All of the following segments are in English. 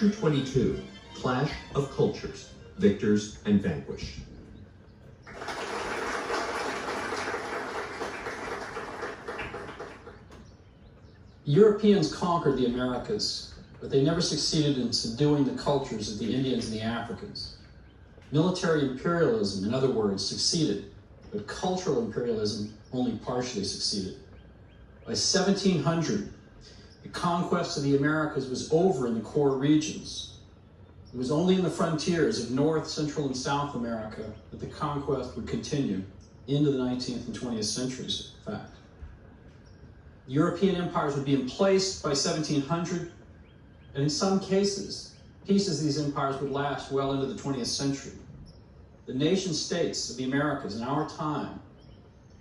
Section 22, Clash of Cultures, Victors and Vanquished. Europeans conquered the Americas, but they never succeeded in subduing the cultures of the Indians and the Africans. Military imperialism, in other words, succeeded, but cultural imperialism only partially succeeded. By 1700, the conquest of the Americas was over in the core regions. It was only in the frontiers of North, Central, and South America that the conquest would continue into the 19th and 20th centuries, in fact. European empires would be in place by 1700, and in some cases, pieces of these empires would last well into the 20th century. The nation states of the Americas in our time,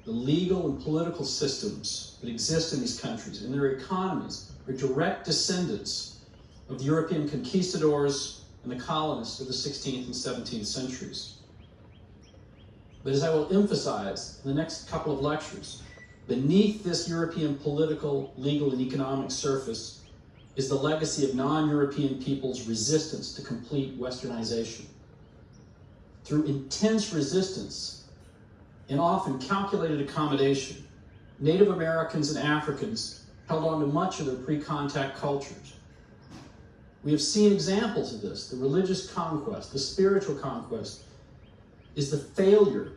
the legal and political systems that exist in these countries and their economies are direct descendants of the European conquistadors and the colonists of the 16th and 17th centuries. But as I will emphasize in the next couple of lectures, beneath this European political, legal, and economic surface is the legacy of non-European peoples' resistance to complete westernization. Through intense resistance and often calculated accommodation, Native Americans and Africans held on to much of their pre-contact cultures. We have seen examples of this. The religious conquest, the spiritual conquest, is the failure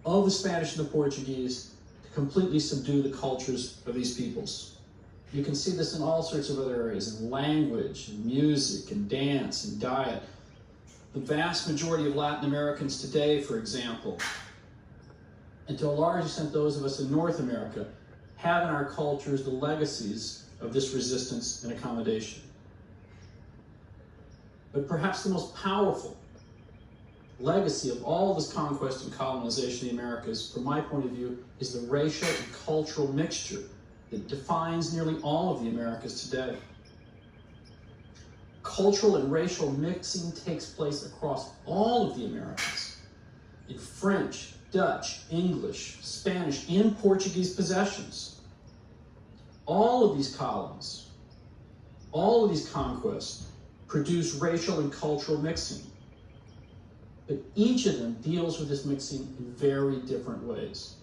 of the Spanish and the Portuguese to completely subdue the cultures of these peoples. You can see this in all sorts of other areas, in language, and music, and dance, and diet. The vast majority of Latin Americans today, for example, and to a large extent those of us in North America, have in our cultures the legacies of this resistance and accommodation. But perhaps the most powerful legacy of all this conquest and colonization in the Americas, from my point of view, is the racial and cultural mixture that defines nearly all of the Americas today. Cultural and racial mixing takes place across all of the Americas, in French, Dutch, English, Spanish, and Portuguese possessions. All of these colonies, all of these conquests produce racial and cultural mixing. But each of them deals with this mixing in very different ways.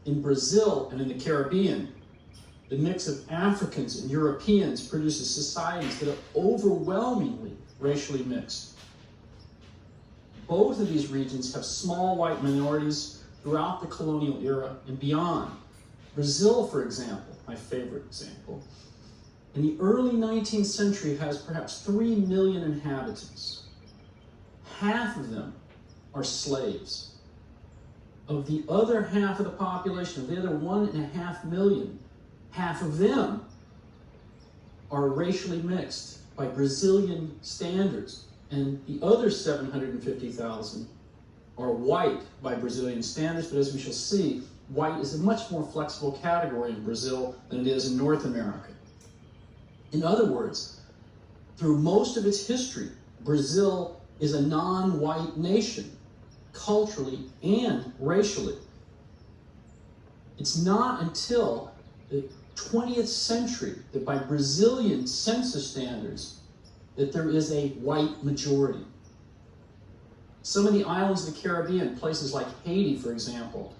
In Brazil and in the Caribbean, the mix of Africans and Europeans produces societies that are overwhelmingly racially mixed. Both of these regions have small white minorities throughout the colonial era and beyond. Brazil, for example, my favorite example, in the early 19th century has perhaps 3 million inhabitants. Half of them are slaves. Of the other half of the population, of the other 1.5 million, half of them are racially mixed by Brazilian standards, and the other 750,000 are white by Brazilian standards, but as we shall see, white is a much more flexible category in Brazil than it is in North America. In other words, through most of its history, Brazil is a non-white nation, culturally and racially. It's not until the 20th century that by Brazilian census standards that there is a white majority. Some of the islands of the Caribbean, places like Haiti, for example,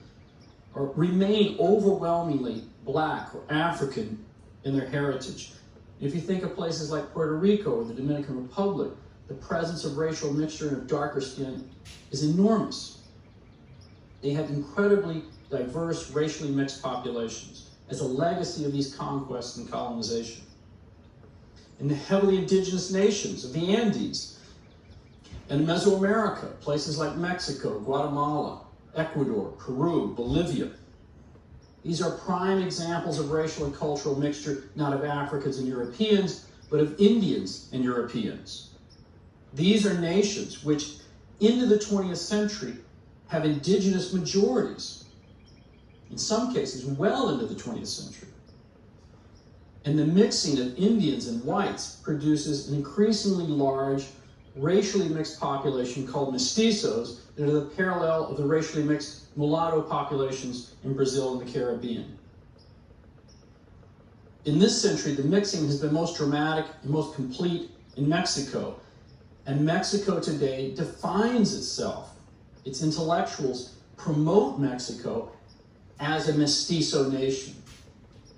remain overwhelmingly black or African in their heritage. If you think of places like Puerto Rico or the Dominican Republic, the presence of racial mixture and of darker skin is enormous. They have incredibly diverse, racially mixed populations as a legacy of these conquests and colonization. In the heavily indigenous nations of the Andes and Mesoamerica, places like Mexico, Guatemala, Ecuador, Peru, Bolivia, these are prime examples of racial and cultural mixture, not of Africans and Europeans, but of Indians and Europeans. These are nations which, into the 20th century, have indigenous majorities, in some cases well into the 20th century. And the mixing of Indians and whites produces an increasingly large, racially mixed population called mestizos that are the parallel of the racially mixed mulatto populations in Brazil and the Caribbean. In this century, the mixing has been most dramatic and most complete in Mexico. And Mexico today defines itself. Its intellectuals promote Mexico as a mestizo nation.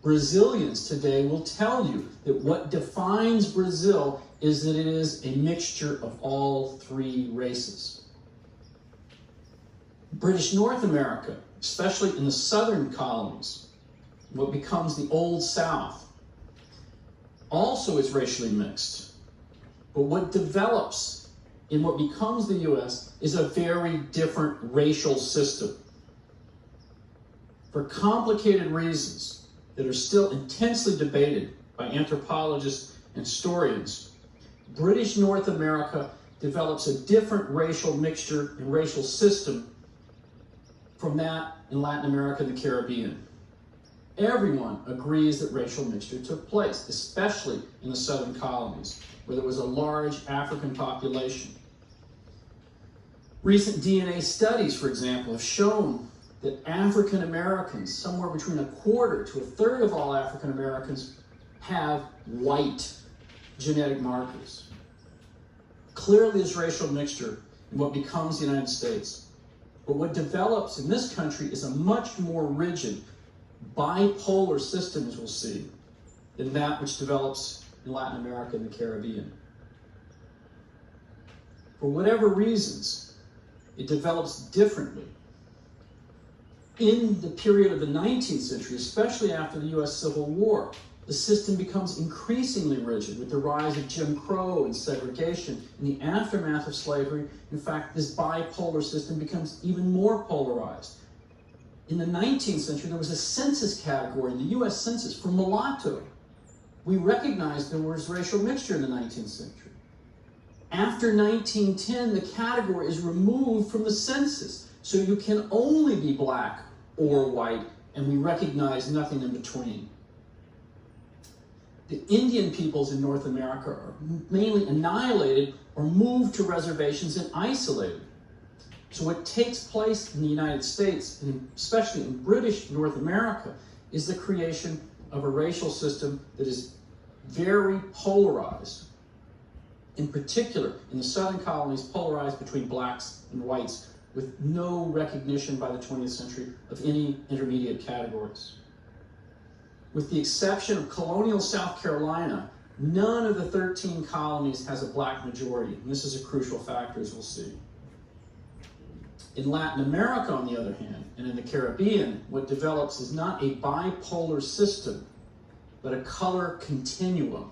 Brazilians today will tell you that what defines Brazil is that it is a mixture of all three races. British North America, especially in the southern colonies, what becomes the Old South, also is racially mixed. But what develops in what becomes the U.S. is a very different racial system. For complicated reasons that are still intensely debated by anthropologists and historians, British North America develops a different racial mixture and racial system from that in Latin America and the Caribbean. Everyone agrees that racial mixture took place, especially in the southern colonies, where there was a large African population. Recent DNA studies, for example, have shown that African Americans, somewhere between a quarter to a third of all African Americans, have white genetic markers. Clearly, there's racial mixture in what becomes the United States. But what develops in this country is a much more rigid, bipolar system, as we'll see, than that which develops in Latin America and the Caribbean. For whatever reasons, it develops differently. In the period of the 19th century, especially after the U.S. Civil War, the system becomes increasingly rigid with the rise of Jim Crow and segregation in the aftermath of slavery. In fact, this bipolar system becomes even more polarized. In the 19th century, there was a census category in the U.S. Census for mulatto. We recognized there was racial mixture in the 19th century. After 1910, the category is removed from the census, so you can only be black or white, and we recognize nothing in between. The Indian peoples in North America are mainly annihilated or moved to reservations and isolated. So what takes place in the United States, and especially in British North America, is the creation of a racial system that is very polarized. In particular, in the southern colonies, polarized between blacks and whites, with no recognition by the 20th century of any intermediate categories. With the exception of colonial South Carolina, none of the 13 colonies has a black majority, and this is a crucial factor, as we'll see. In Latin America, on the other hand, and in the Caribbean, what develops is not a bipolar system, but a color continuum.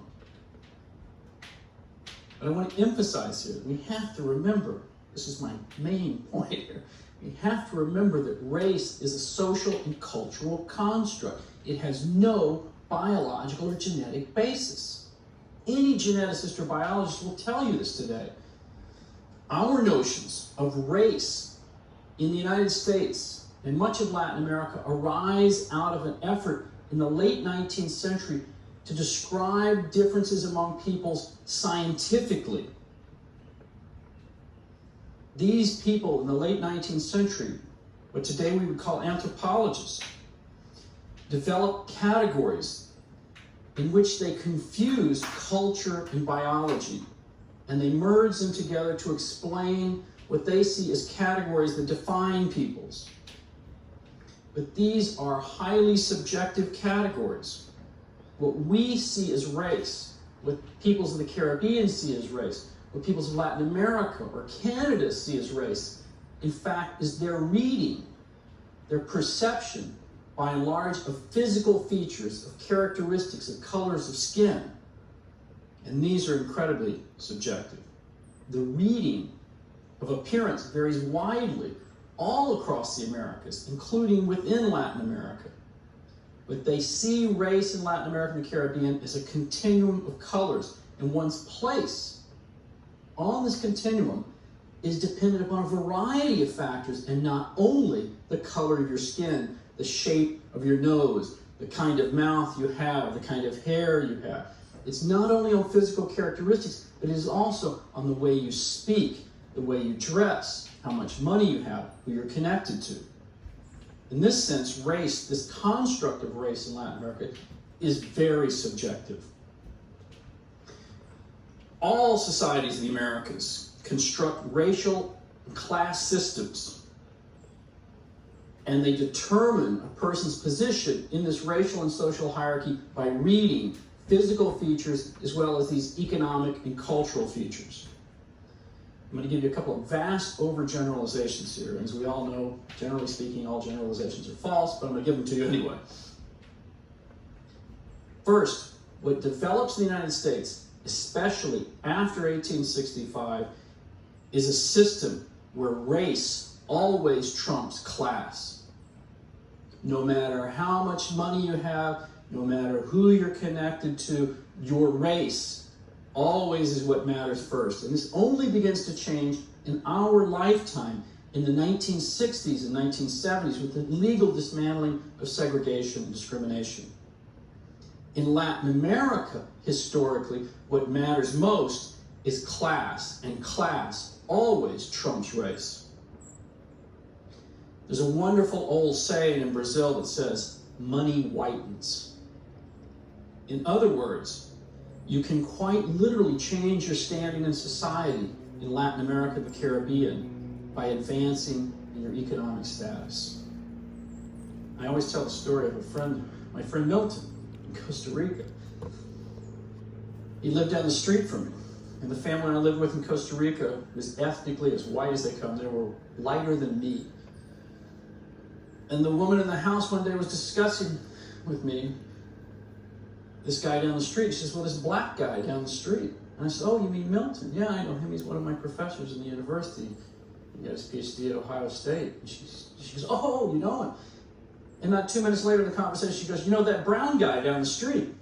But I want to emphasize here, we have to remember, this is my main point here, we have to remember that race is a social and cultural construct. It has no biological or genetic basis. Any geneticist or biologist will tell you this today. Our notions of race in the United States and much of Latin America arise out of an effort in the late 19th century to describe differences among peoples scientifically. These people in the late 19th century, what today we would call anthropologists, developed categories in which they confused culture and biology, and they merged them together to explain what they see as categories that define peoples. But these are highly subjective categories. What we see as race, what peoples of the Caribbean see as race, what peoples of Latin America or Canada see as race, in fact, is their reading, their perception, by and large, of physical features, of characteristics, of colors of skin. And these are incredibly subjective. The reading of appearance varies widely all across the Americas, including within Latin America. But they see race in Latin America and the Caribbean as a continuum of colors, and one's place on this continuum is dependent upon a variety of factors, and not only the color of your skin, the shape of your nose, the kind of mouth you have, the kind of hair you have. It's not only on physical characteristics, but it is also on the way you speak, the way you dress, how much money you have, who you're connected to. In this sense, race, this construct of race in Latin America, is very subjective. All societies in the Americas construct racial and class systems, and they determine a person's position in this racial and social hierarchy by reading physical features as well as these economic and cultural features. I'm going to give you a couple of vast overgeneralizations here. As we all know, generally speaking, all generalizations are false, but I'm going to give them to you anyway. First, what develops in the United States, especially after 1865, is a system where race always trumps class. No matter how much money you have, no matter who you're connected to, your race always is what matters first. And this only begins to change in our lifetime in the 1960s and 1970s with the legal dismantling of segregation and discrimination. In Latin America, historically, what matters most is class, and class always trumps race. There's a wonderful old saying in Brazil that says, money whitens. In other words, you can quite literally change your standing in society in Latin America and the Caribbean by advancing in your economic status. I always tell the story of my friend Milton in Costa Rica. He lived down the street from me, and the family I lived with in Costa Rica was ethnically as white as they come. They were lighter than me. And the woman in the house one day was discussing with me this guy down the street. She says, well, this black guy down the street. And I said, oh, you mean Milton? Yeah, I know him. He's one of my professors in the university. He got his PhD at Ohio State. And she goes, oh, you know him. And not 2 minutes later in the conversation, she goes, you know that brown guy down the street?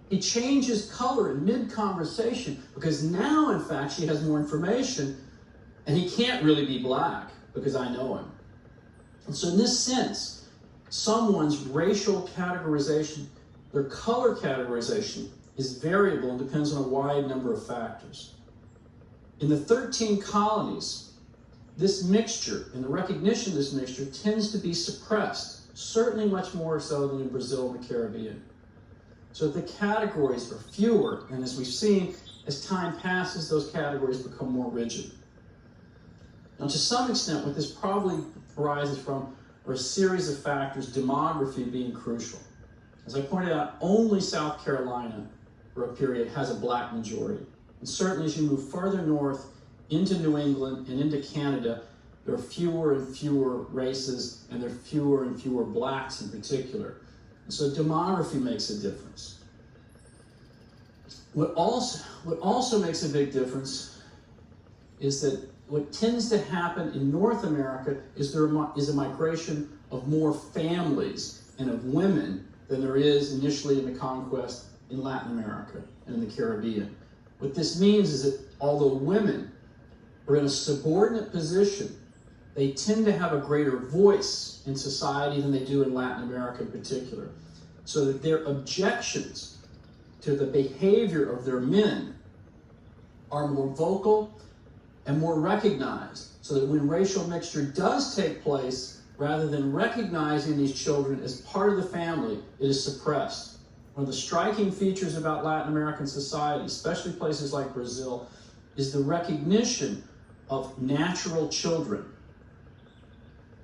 He changes color in mid-conversation because now, in fact, she has more information, and he can't really be black because I know him. And so in this sense, someone's racial categorization, their color categorization, is variable and depends on a wide number of factors. In the 13 colonies, this mixture and the recognition of this mixture tends to be suppressed, certainly much more so than in Brazil and the Caribbean. So the categories are fewer, and as we've seen, as time passes, those categories become more rigid. Now, to some extent, what this probably arises from are a series of factors, demography being crucial. As I pointed out, only South Carolina, for a period, has a black majority. And certainly as you move further north into New England and into Canada, there are fewer and fewer races, and there are fewer and fewer blacks in particular. And so demography makes a difference. What also makes a big difference is that what tends to happen in North America is there is a migration of more families and of women than there is initially in the conquest in Latin America and in the Caribbean. What this means is that although women are in a subordinate position, they tend to have a greater voice in society than they do in Latin America in particular. So that their objections to the behavior of their men are more vocal and more recognized, so that when racial mixture does take place, rather than recognizing these children as part of the family, it is suppressed. One of the striking features about Latin American society, especially places like Brazil, is the recognition of natural children.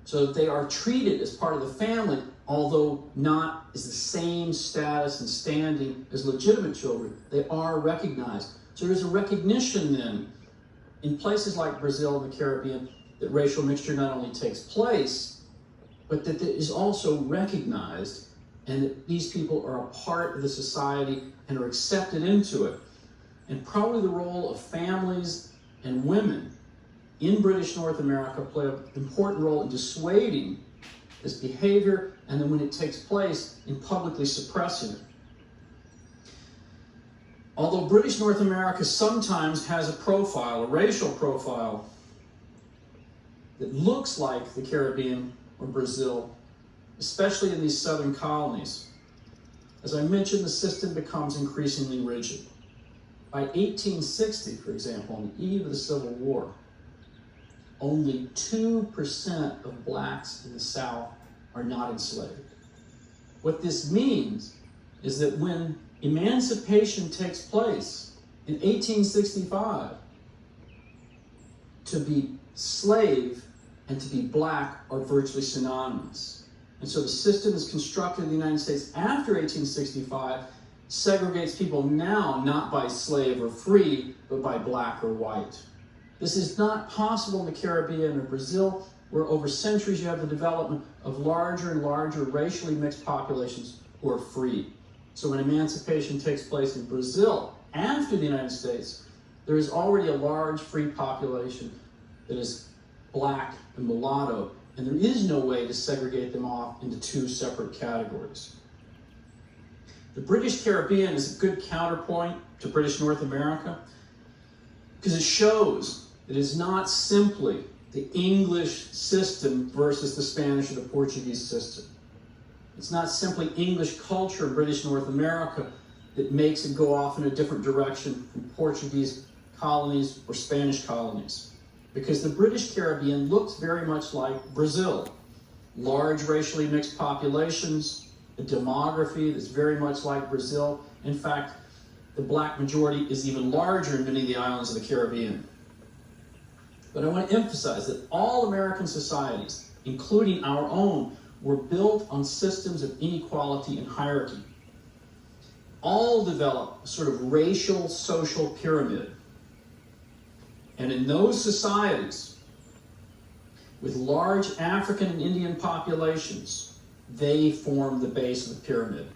So that they are treated as part of the family, although not as the same status and standing as legitimate children. They are recognized. So there's a recognition then, in places like Brazil and the Caribbean, that racial mixture not only takes place, but that it is also recognized, and that these people are a part of the society and are accepted into it. And probably the role of families and women in British North America play an important role in dissuading this behavior, and then when it takes place, in publicly suppressing it. Although British North America sometimes has a profile, a racial profile, that looks like the Caribbean or Brazil, especially in these southern colonies, as I mentioned, the system becomes increasingly rigid. By 1860, for example, on the eve of the Civil War, only 2% of blacks in the South are not enslaved. What this means is that when emancipation takes place In 1865, to be slave and to be black are virtually synonymous. And so the system is constructed in the United States after 1865 segregates people now not by slave or free, but by black or white. This is not possible in the Caribbean or Brazil, where over centuries you have the development of larger and larger racially mixed populations who are free. So when emancipation takes place in Brazil after the United States, there is already a large free population that is black and mulatto, and there is no way to segregate them off into two separate categories. The British Caribbean is a good counterpoint to British North America because it shows that it is not simply the English system versus the Spanish or the Portuguese system. It's not simply English culture in British North America that makes it go off in a different direction from Portuguese colonies or Spanish colonies. Because the British Caribbean looks very much like Brazil. Large racially mixed populations, a demography that's very much like Brazil. In fact, the black majority is even larger in many of the islands of the Caribbean. But I want to emphasize that all American societies, including our own, were built on systems of inequality and hierarchy. All develop a sort of racial social pyramid. And in those societies, with large African and Indian populations, they form the base of the pyramid.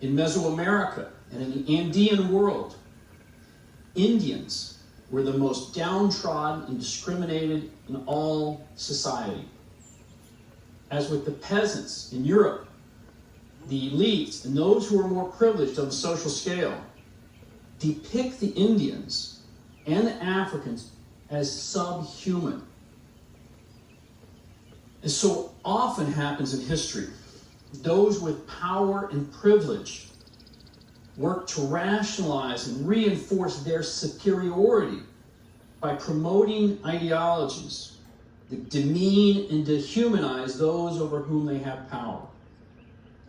In Mesoamerica and in the Andean world, Indians were the most downtrodden and discriminated in all society. As with the peasants in Europe, the elites and those who are more privileged on the social scale depict the Indians and the Africans as subhuman. And so often happens in history. Those with power and privilege work to rationalize and reinforce their superiority by promoting ideologies that demean and dehumanize those over whom they have power.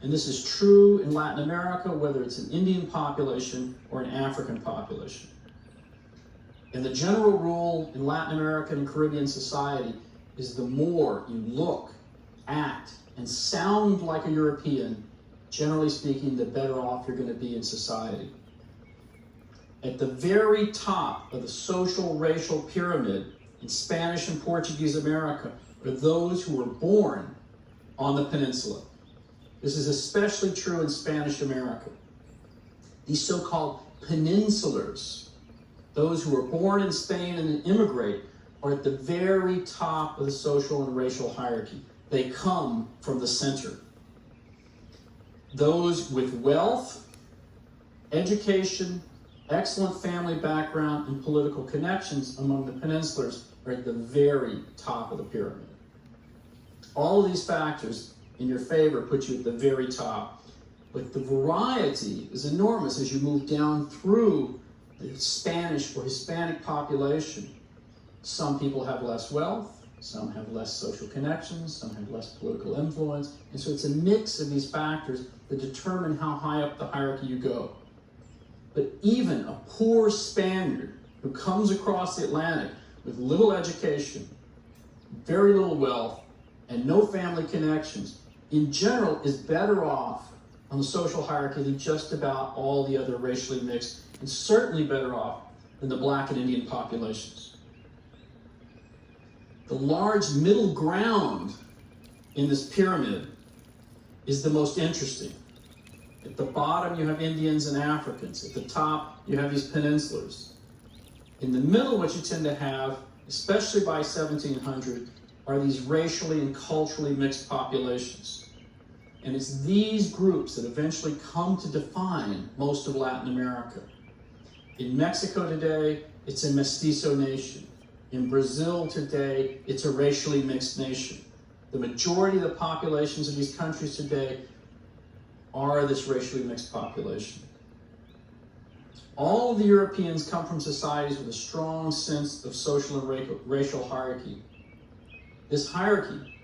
And this is true in Latin America, whether it's an Indian population or an African population. And the general rule in Latin American and Caribbean society is the more you look, act, and sound like a European, generally speaking, the better off you're going to be in society. At the very top of the social racial pyramid in Spanish and Portuguese America are those who were born on the peninsula. This is especially true in Spanish America. These so-called peninsulars, those who were born in Spain and then immigrate, are at the very top of the social and racial hierarchy. They come from the center. Those with wealth, education, excellent family background, and political connections among the peninsulars are at the very top of the pyramid. All of these factors in your favor put you at the very top. But the variety is enormous as you move down through the Spanish or Hispanic population. Some people have less wealth, some have less social connections, some have less political influence, and so it's a mix of these factors that determine how high up the hierarchy you go. But even a poor Spaniard who comes across the Atlantic with little education, very little wealth, and no family connections, in general is better off on the social hierarchy than just about all the other racially mixed, and certainly better off than the black and Indian populations. The large middle ground in this pyramid is the most interesting. At the bottom you have Indians and Africans. At the top you have these peninsulars. In the middle, what you tend to have, especially by 1700, are these racially and culturally mixed populations. And it's these groups that eventually come to define most of Latin America. In Mexico today, it's a mestizo nation. In Brazil today, it's a racially mixed nation. The majority of the populations of these countries today are this racially mixed population. All of the Europeans come from societies with a strong sense of social and racial hierarchy. This hierarchy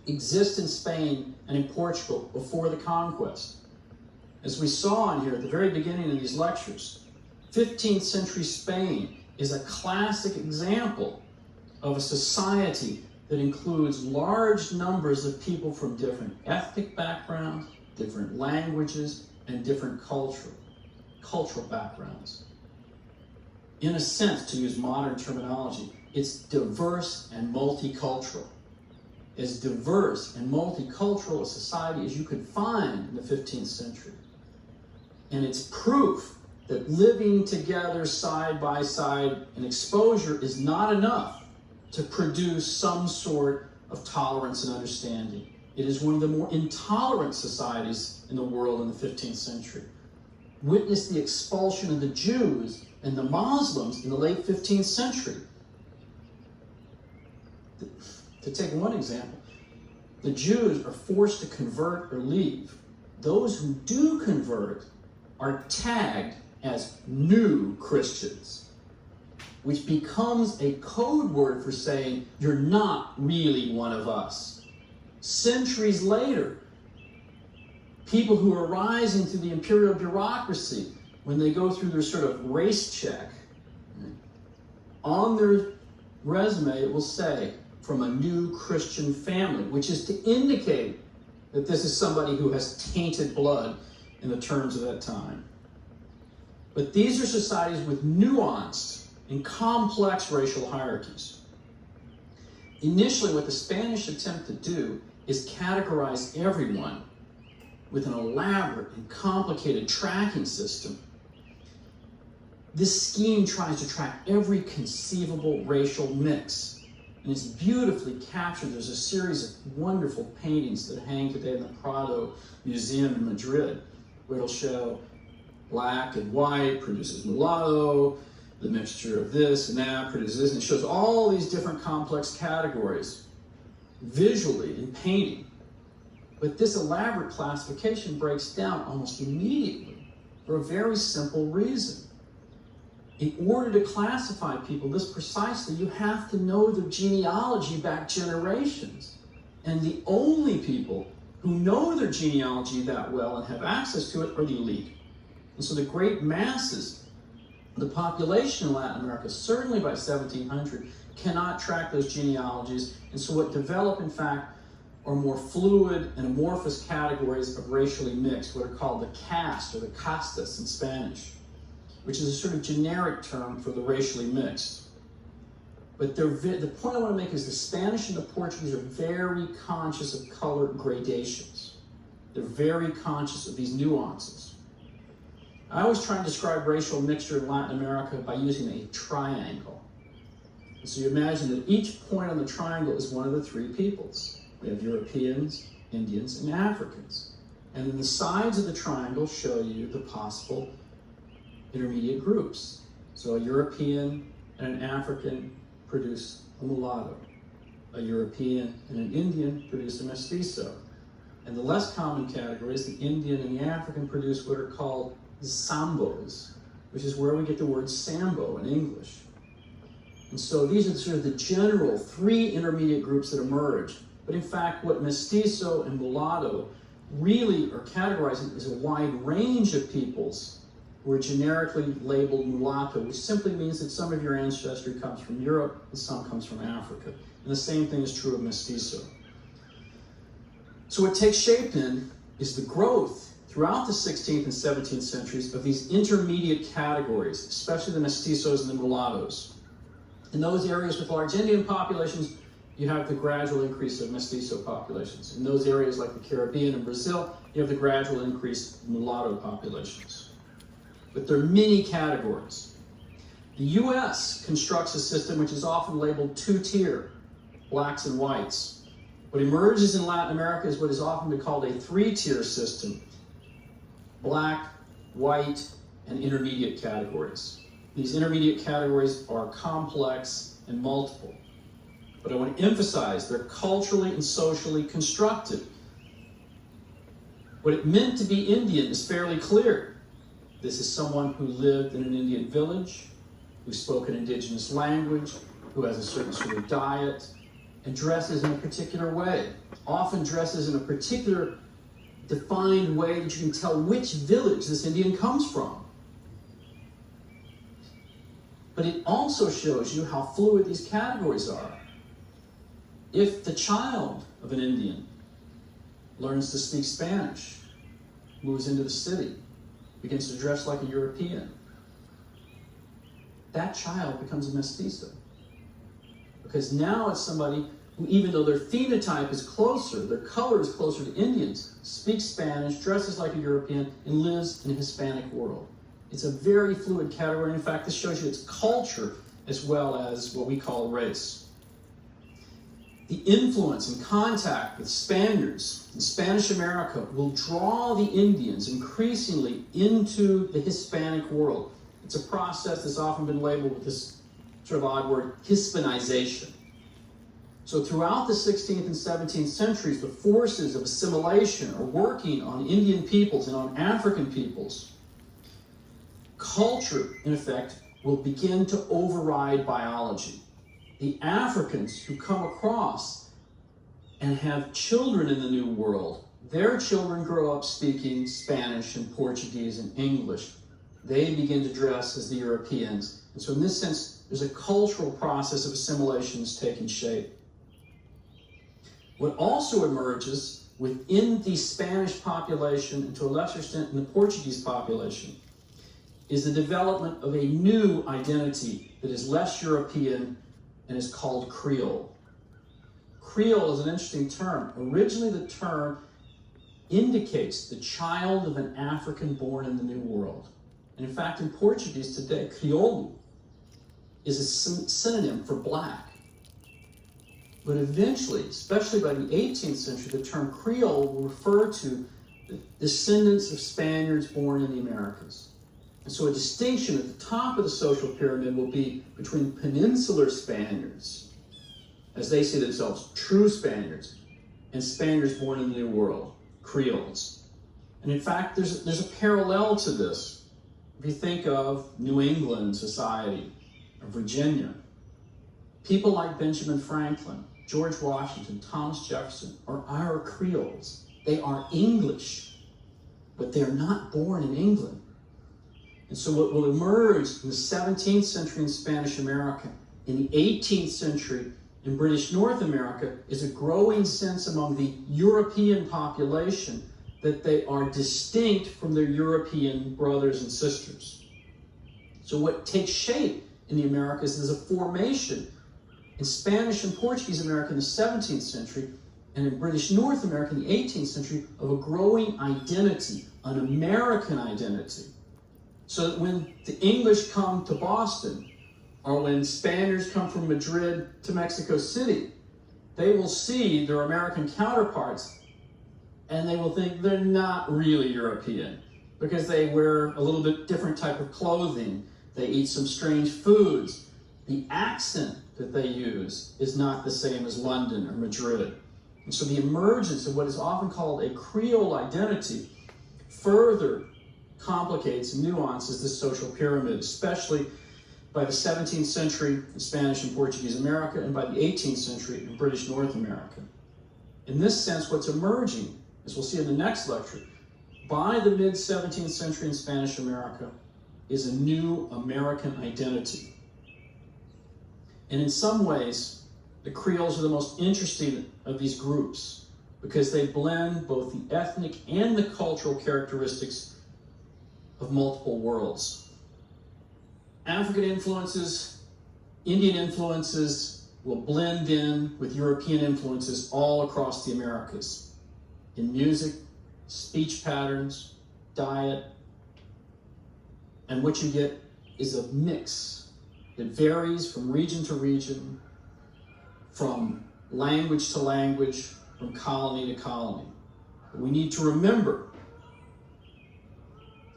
exists in Spain and in Portugal before the conquest. As we saw in here at the very beginning of these lectures, 15th century Spain is a classic example of a society that includes large numbers of people from different ethnic backgrounds, different languages, and different cultural backgrounds. In a sense, to use modern terminology, it's diverse and multicultural. As diverse and multicultural a society as you could find in the 15th century. And it's proof that living together side by side in exposure is not enough to produce some sort of tolerance and understanding. It is one of the more intolerant societies in the world in the 15th century. Witness the expulsion of the Jews and the Muslims in the late 15th century. To take one example, the Jews are forced to convert or leave. Those who do convert are tagged as new Christians, which becomes a code word for saying, you're not really one of us. Centuries later, people who are rising through the imperial bureaucracy, when they go through their sort of race check, on their resume it will say, from a new Christian family, which is to indicate that this is somebody who has tainted blood in the terms of that time. But these are societies with nuanced and complex racial hierarchies. Initially, what the Spanish attempt to do is categorize everyone with an elaborate and complicated tracking system. This scheme tries to track every conceivable racial mix. And it's beautifully captured. There's a series of wonderful paintings that hang today in the Prado Museum in Madrid, where it'll show black and white produces mulatto, the mixture of this and that produces this, and it shows all these different complex categories visually in painting. But this elaborate classification breaks down almost immediately for a very simple reason. In order to classify people this precisely, you have to know their genealogy back generations. And the only people who know their genealogy that well and have access to it are the elite. And so the great masses, the population in Latin America, certainly by 1700, cannot track those genealogies. And so what develop, in fact, are more fluid and amorphous categories of racially mixed, what are called the caste or the castas in Spanish, which is a sort of generic term for the racially mixed. But the point I want to make is the Spanish and the Portuguese are very conscious of color gradations. They're very conscious of these nuances. I always try and describe racial mixture in Latin America by using a triangle. And so you imagine that each point on the triangle is one of the three peoples. We have Europeans, Indians, and Africans. And then the sides of the triangle show you the possible intermediate groups. So a European and an African produce a mulatto. A European and an Indian produce a mestizo. And the less common categories, the Indian and the African, produce what are called sambos, which is where we get the word sambo in English. And so these are sort of the general three intermediate groups that emerge. But in fact, what mestizo and mulatto really are categorizing is a wide range of peoples who are generically labeled mulatto, which simply means that some of your ancestry comes from Europe and some comes from Africa. And the same thing is true of mestizo. So what takes shape then is the growth throughout the 16th and 17th centuries of these intermediate categories, especially the mestizos and the mulattoes. In those areas with large Indian populations, you have the gradual increase of mestizo populations. In those areas like the Caribbean and Brazil, you have the gradual increase of mulatto populations. But there are many categories. The US constructs a system which is often labeled two-tier, blacks and whites. What emerges in Latin America is what is often been called a three-tier system, black, white, and intermediate categories. These intermediate categories are complex and multiple. But I want to emphasize they're culturally and socially constructed. What it meant to be Indian is fairly clear. This is someone who lived in an Indian village, who spoke an indigenous language, who has a certain sort of diet, and dresses in a particular way. Often dresses in a particular defined way that you can tell which village this Indian comes from. But it also shows you how fluid these categories are. If the child of an Indian learns to speak Spanish, moves into the city, begins to dress like a European, that child becomes a mestizo. Because now it's somebody who, even though their phenotype is closer, their color is closer to Indians, speaks Spanish, dresses like a European, and lives in a Hispanic world. It's a very fluid category. In fact, this shows you its culture as well as what we call race. The influence and contact with Spaniards in Spanish America will draw the Indians increasingly into the Hispanic world. It's a process that's often been labeled with this sort of odd word, Hispanization. So throughout the 16th and 17th centuries, the forces of assimilation are working on Indian peoples and on African peoples. Culture, in effect, will begin to override biology. The Africans who come across and have children in the New World, their children grow up speaking Spanish and Portuguese and English. They begin to dress as the Europeans. And so in this sense, there's a cultural process of assimilation that's taking shape. What also emerges within the Spanish population, and to a lesser extent in the Portuguese population, is the development of a new identity that is less European and is called Creole. Creole is an interesting term. Originally, the term indicates the child of an African born in the New World. And in fact, in Portuguese today, crioulo is a synonym for black. But eventually, especially by the 18th century, the term Creole will refer to the descendants of Spaniards born in the Americas. And so a distinction at the top of the social pyramid will be between peninsular Spaniards, as they see themselves, true Spaniards, and Spaniards born in the New World, Creoles. And in fact, there's a parallel to this. If you think of New England society, or Virginia, people like Benjamin Franklin, George Washington, Thomas Jefferson are Creoles. They are English, but they're not born in England. And so what will emerge in the 17th century in Spanish America, in the 18th century in British North America, is a growing sense among the European population that they are distinct from their European brothers and sisters. So what takes shape in the Americas is a formation in Spanish and Portuguese America in the 17th century, and in British North America in the 18th century, of a growing identity, an American identity. So that when the English come to Boston, or when Spaniards come from Madrid to Mexico City, they will see their American counterparts and they will think they're not really European because they wear a little bit different type of clothing. They eat some strange foods. The accent that they use is not the same as London or Madrid. And so the emergence of what is often called a Creole identity further complicates and nuances this social pyramid, especially by the 17th century in Spanish and Portuguese America, and by the 18th century in British North America. In this sense, what's emerging, as we'll see in the next lecture, by the mid-17th century in Spanish America, is a new American identity. And in some ways, the Creoles are the most interesting of these groups because they blend both the ethnic and the cultural characteristics of multiple worlds. African influences, Indian influences will blend in with European influences all across the Americas. In music, speech patterns, diet, and what you get is a mix that varies from region to region, from language to language, from colony to colony. But we need to remember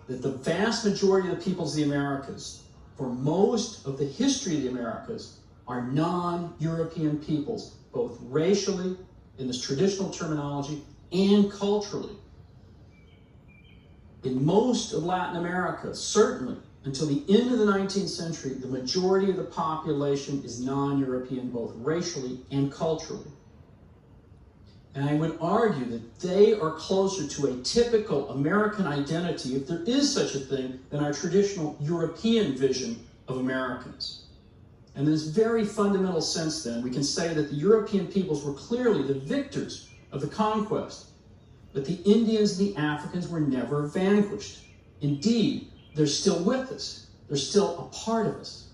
that the vast majority of the peoples of the Americas, for most of the history of the Americas, are non-European peoples, both racially, in this traditional terminology, and culturally. In most of Latin America, certainly, until the end of the 19th century, the majority of the population is non-European, both racially and culturally. And I would argue that they are closer to a typical American identity, if there is such a thing, than our traditional European vision of Americans. And in this very fundamental sense, then, we can say that the European peoples were clearly the victors of the conquest, but the Indians and the Africans were never vanquished. Indeed, they're still with us. They're still a part of us.